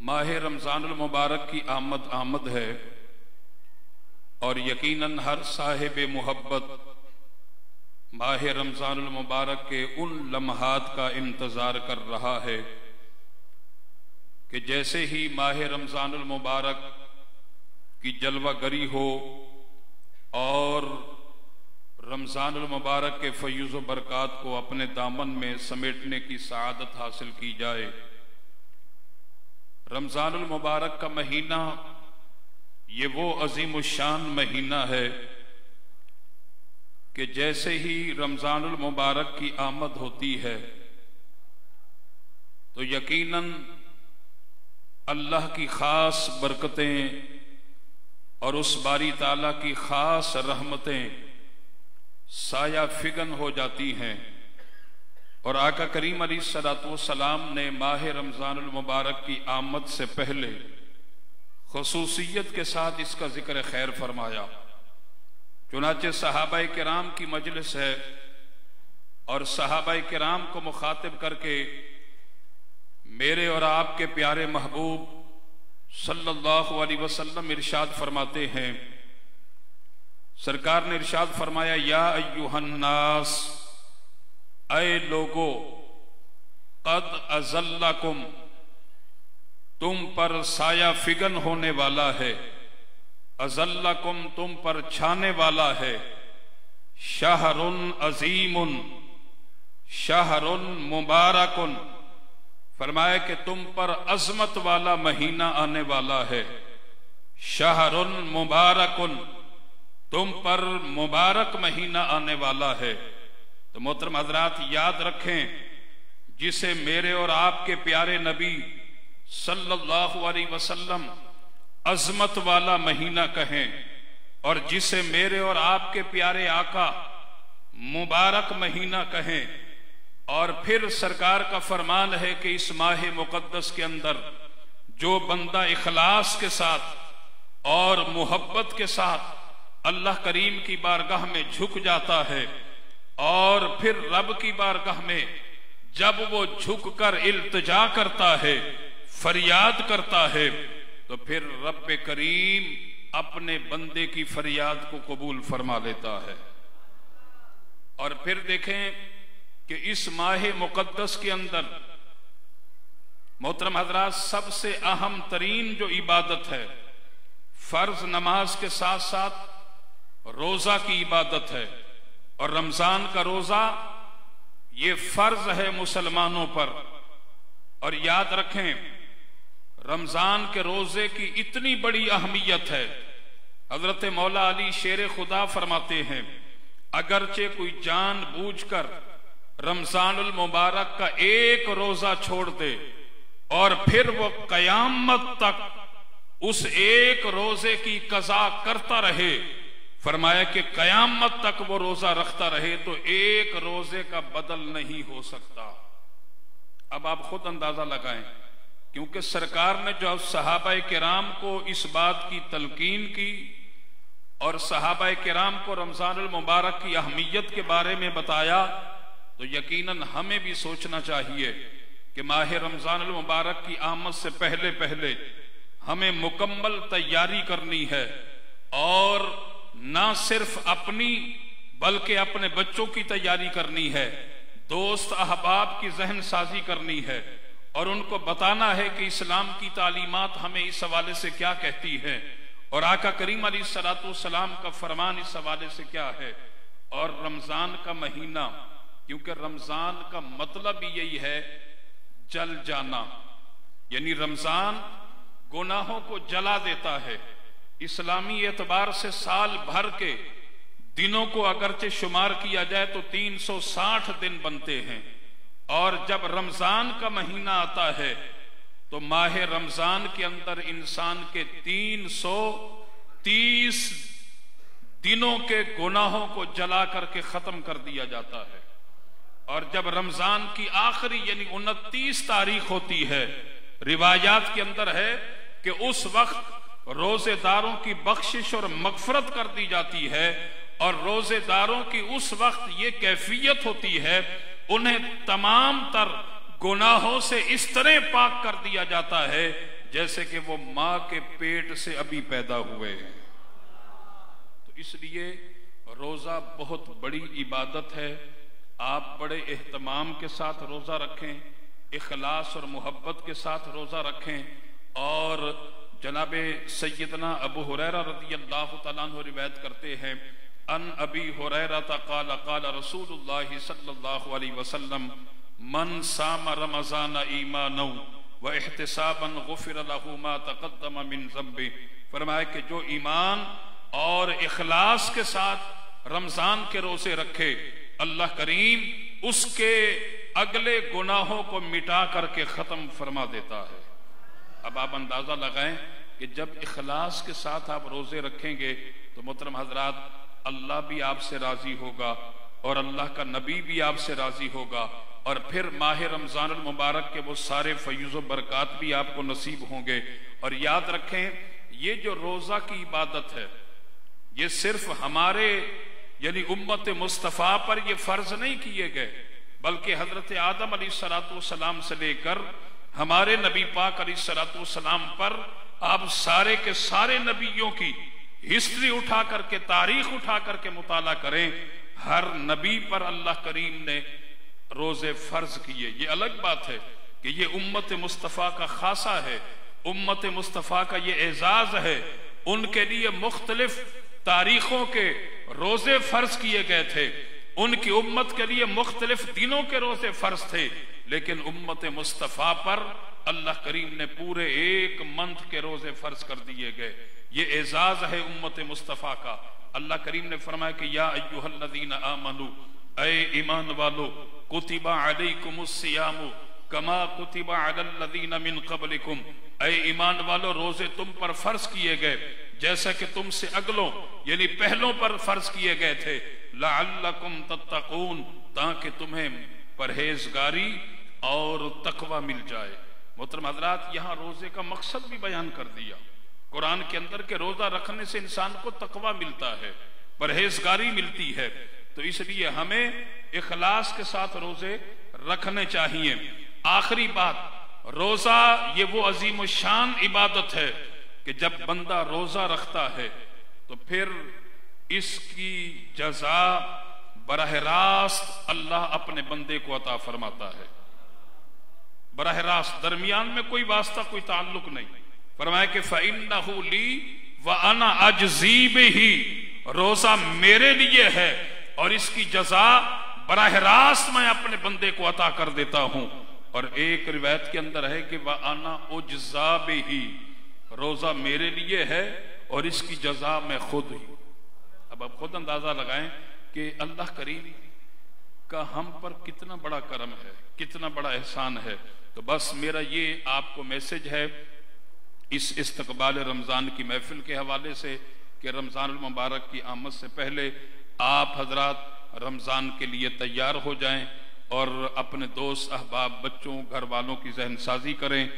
माह रमज़ानुल मुबारक की आमद है और यकीनन हर साहिब मुहब्बत माह रमज़ानुल मुबारक के उन लम्हात का इंतज़ार कर रहा है कि जैसे ही माह रमज़ानुल मुबारक की जलवागरी हो और रमज़ानुल मुबारक के फयूज़ व बरक़ात को अपने दामन में समेटने की सआदत हासिल की जाए। रमज़ानुल मुबारक का महीना ये वो अज़ीमुश्शान महीना है कि जैसे ही रमज़ानुल मुबारक की आमद होती है तो यकीनन अल्लाह की ख़ास बरकतें और उस बारी ताला की ख़ास रहमतें साया फिगन हो जाती हैं और आका करीम अलैहिस्सलातु वस्सलाम ने माह रमज़ानुल मुबारक की आमद से पहले खुसूसियत के साथ इसका जिक्र खैर फरमाया। चुनाचे सहाबाए किराम की मजलिस है और सहाबाए किराम को मुखातिब करके मेरे और आपके प्यारे महबूब सल्लल्लाहु अलैहि वसल्लम इरशाद फरमाते हैं। सरकार ने इरशाद फरमाया, या अय्युहन्नास, ऐ लोगो, कद अज़ल्लकुम, तुम पर साया फिगन होने वाला है, अज़ल्लकुम, तुम पर छाने वाला है, शहरुन अज़ीमुन, शहरुन मुबारकुन, फरमाया कि तुम पर अजमत वाला महीना आने वाला है, शहरुन मुबारकुन, तुम पर मुबारक महीना आने वाला है। तो मोहतरम हजरात याद रखें, जिसे मेरे और आपके प्यारे नबी सल्लल्लाहु अलैहि वसल्लम अजमत वाला महीना कहें और जिसे मेरे और आपके प्यारे आका मुबारक महीना कहें, और फिर सरकार का फरमान है कि इस माह मुकद्दस के अंदर जो बंदा इखलास के साथ और मोहब्बत के साथ अल्लाह करीम की बारगाह में झुक जाता है और फिर रब की बारगाह में जब वो झुककर इल्तिजा करता है, फरियाद करता है, तो फिर रब करीम अपने बंदे की फरियाद को कबूल फरमा लेता है। और फिर देखें कि इस माह मुकद्दस के अंदर मोहतरम हजरात सबसे अहम तरीन जो इबादत है, फर्ज नमाज के साथ साथ रोजा की इबादत है। और रमजान का रोजा ये फर्ज है मुसलमानों पर। और याद रखें, रमजान के रोजे की इतनी बड़ी अहमियत है, हजरत मौला अली शेर खुदा फरमाते हैं, अगरचे कोई जान बूझकर रमजानुल मुबारक का एक रोजा छोड़ दे और फिर वो कयामत तक उस एक रोजे की कज़ा करता रहे, फरमाया कि कयामत तक वो रोजा रखता रहे, तो एक रोजे का बदल नहीं हो सकता। अब आप खुद अंदाजा लगाएं, क्योंकि सरकार ने जो सहाबाए किराम को इस बात की तलकीन की और सहाबाए किराम को रमजानुल मुबारक की अहमियत के बारे में बताया, तो यकीनन हमें भी सोचना चाहिए कि माह रमजानुल मुबारक की आमद से पहले पहले हमें मुकम्मल तैयारी करनी है और ना सिर्फ अपनी बल्कि अपने बच्चों की तैयारी करनी है, दोस्त अहबाब की जहन साजी करनी है और उनको बताना है कि इस्लाम की तालीमात हमें इस हवाले से क्या कहती है और आका करीम अलैहिस्सलातु वस्सलाम का फरमान इस हवाले से क्या है। और रमजान का महीना, क्योंकि रमजान का मतलब ही यही है जल जाना, यानी रमजान गुनाहों को जला देता है। इस्लामी एतबार से साल भर के दिनों को अगरचे शुमार किया जाए तो 360 दिन बनते हैं, और जब रमजान का महीना आता है तो माह रमजान के अंदर इंसान के 330 दिनों के गुनाहों को जला करके खत्म कर दिया जाता है। और जब रमजान की आखिरी यानी 29 तारीख होती है, रिवायात के अंदर है कि उस वक्त रोजेदारों की बख्शिश और मगफरत कर दी जाती है, और रोजेदारों की उस वक्त ये कैफियत होती है, उन्हें तमाम तर गुनाहों से इस तरह पाक कर दिया जाता है जैसे कि वो मां के पेट से अभी पैदा हुए हैं। तो इसलिए रोजा बहुत बड़ी इबादत है। आप बड़े एहतमाम के साथ रोजा रखें, इखलास और मोहब्बत के साथ रोजा रखें। और जनाबे सैयदना अबू हुरैरा रज़ियल्लाहु तआला अन्हु रिवायत करते हैं, अन अबी हुरैरा क़ाल क़ाल रसूलुल्लाह सल्लल्लाहु अलैहि वसल्लम मन साम रमज़ान ईमानन व इहतिसाबन गुफ़िर लहू मा तक़द्दम मिन ज़ंबि। फरमाया कि जो ईमान और इखलास के साथ रमजान के रोजे रखे, अल्लाह करीम उसके अगले गुनाहों को मिटा करके खत्म फरमा देता है। अब आप अंदाजा लगाएं कि जब इखलास के साथ आप रोजे रखेंगे तो मोहतरम हजरात, अल्लाह भी आपसे राजी होगा और अल्लाह का नबी भी आपसे राजी होगा, और फिर माह रमजान मुबारक के वो सारे फयूज़ व बरक़ात भी आपको नसीब होंगे। और याद रखें, ये जो रोजा की इबादत है, ये सिर्फ हमारे यानी उम्मत मुस्तफ़ा पर ये फर्ज नहीं किए गए, बल्कि हजरत आदम अलैहिस्सलाम से लेकर हमारे नबी पाक अलैहिस्सलाम पर आप सारे के सारे नबियों की हिस्ट्री उठा करके, तारीख उठा करके मुताला करें, हर नबी पर अल्लाह करीम ने रोजे फर्ज किए। ये अलग बात है कि ये उम्मत मुस्तफ़ा का खासा है, उम्मत मुस्तफ़ा का ये एजाज है। उनके लिए मुख्तलिफ तारीखों के रोजे फर्ज किए गए थे, उनकी उम्मत के लिए मुख्तलिफ दिनों के रोजे फर्ज थे, लेकिन उम्मत मुस्तफ़ा पर अल्लाह करीम ने पूरे एक मंथ के रोजे फर्ज कर दिए गए। ये एजाज है उम्मत मुस्तफ़ा का। अल्लाह करीम ने फरमाया कि या अय्युहल्लज़ीना आमनू, ऐ ईमान वालो, कुतिबा अलैकुमुस्सियामु कमा कुतिबा अलल्लज़ीना मिन क़ब्लिकुम, ऐ ईमान वालो रोजे तुम पर फर्ज किए गए जैसा कि तुमसे अगलों यानी पहलों पर फर्ज किए गए थे, लअल्लकुम तत्तकून, ताकि तुम्हें परहेजगारी और तकवा मिल जाए। मोहतरम हजरात, यहाँ रोजे का मकसद भी बयान कर दिया कुरान के अंदर के रोजा रखने से इंसान को तकवा मिलता है, परहेजगारी मिलती है। तो इसलिए हमें इखलास के साथ रोजे रखने चाहिए। आखिरी बात, रोजा ये वो अजीम शान इबादत है कि जब बंदा रोजा रखता है तो फिर इसकी जज़ा बराह रास्त अल्लाह अपने बंदे को अता फरमाता है। बराह रास्त, दरमियान में कोई वास्ता, कोई ताल्लुक नहीं। फरमाया कि फ़इन्नहु ली व अना अजज़ी बिही, रोजा मेरे लिए है और इसकी जज़ा बराह रास्त मैं अपने बंदे को अता कर देता हूं। और एक रिवायत के अंदर है कि व अना उज्ज़ा बिही, रोजा मेरे लिए है और इसकी जज़ा मैं खुद ही। अब आप खुद अंदाजा लगाएं कि अल्लाह करीम का हम पर कितना बड़ा करम है, कितना बड़ा एहसान है। तो बस मेरा ये आपको मैसेज है इस इस्तकबाल रमज़ान की महफिल के हवाले से कि रमज़ान मुबारक की आमद से पहले आप हजरात रमज़ान के लिए तैयार हो जाएं और अपने दोस्त, अहबाब, बच्चों, घर वालों की जहनसाजी करें।